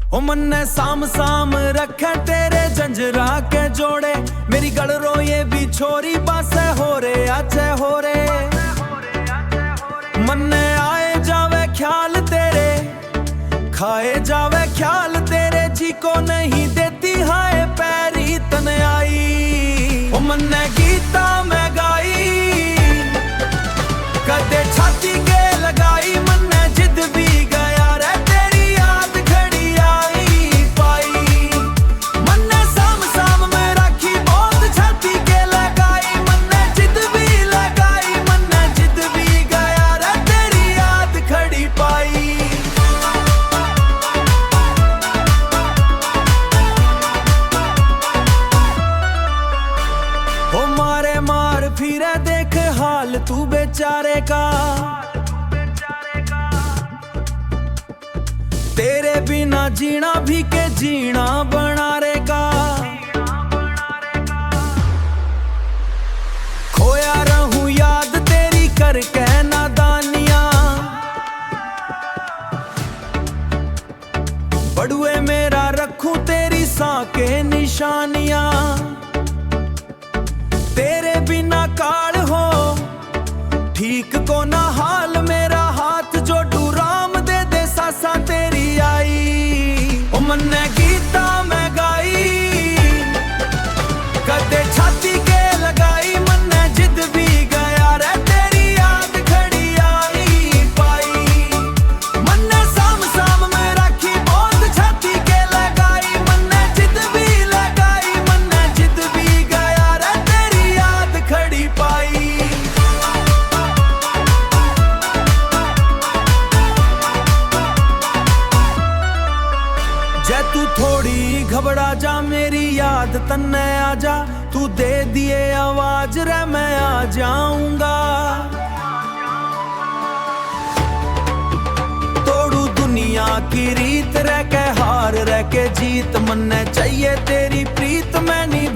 ओ मन्ने साम साम रखे तेरे जंजरा के जोड़े, मेरी गल रोए भी छोरी पासे हो रे आचे हो रे। मन्ने आए जावे ख्याल तेरे, खाए जावे ख्याल तेरे, जी को नहीं देती हाय पैरी तन आई। ओ मन्ने गीता मैं गाई कदे छाती के लगाई, मन्ने जिद भी गया रे तेरी याद खड़ी आई पाई। मन्ने साम साम में राखी बहुत छाती के लगाई, मन्ने जिद भी लगाई, मन्ने जिद भी गया रे तेरी याद खड़ी पाई। हो मारे मार फिरे देख हाल तू बेचारे का, तेरे बिना जीना भी के जीना बना रेगा। खोया रहूं याद तेरी करके नादानियां, बड़ुए मेरा रखूं तेरी साके निशानियां। तेरे बिना काल हो ठीक को ना हाल मेरा, हाथ जोड़ू राम दे दे सासा तेरी आई। ओ मन्ने गीता मैं गाई कदे छाती के लगाई, मन्ने जिद भी गया रे तेरी याद खड़ी आई पाई। मन्ने साम साम में राखी बहुत छाती के लगाई, मन्ने जिद भी लगाई, मन्ने जिद भी गया रे तेरी याद खड़ी पाई। जै तू थोड़ी घबरा जा मेरी याद तन्ने आ जा, तू दे दिए आवाज रे मैं आ जाऊंगा। तोड़ू दुनिया की रीत रह के हार रह के जीत, मन्ने चाहिए तेरी प्रीत मैं नहीं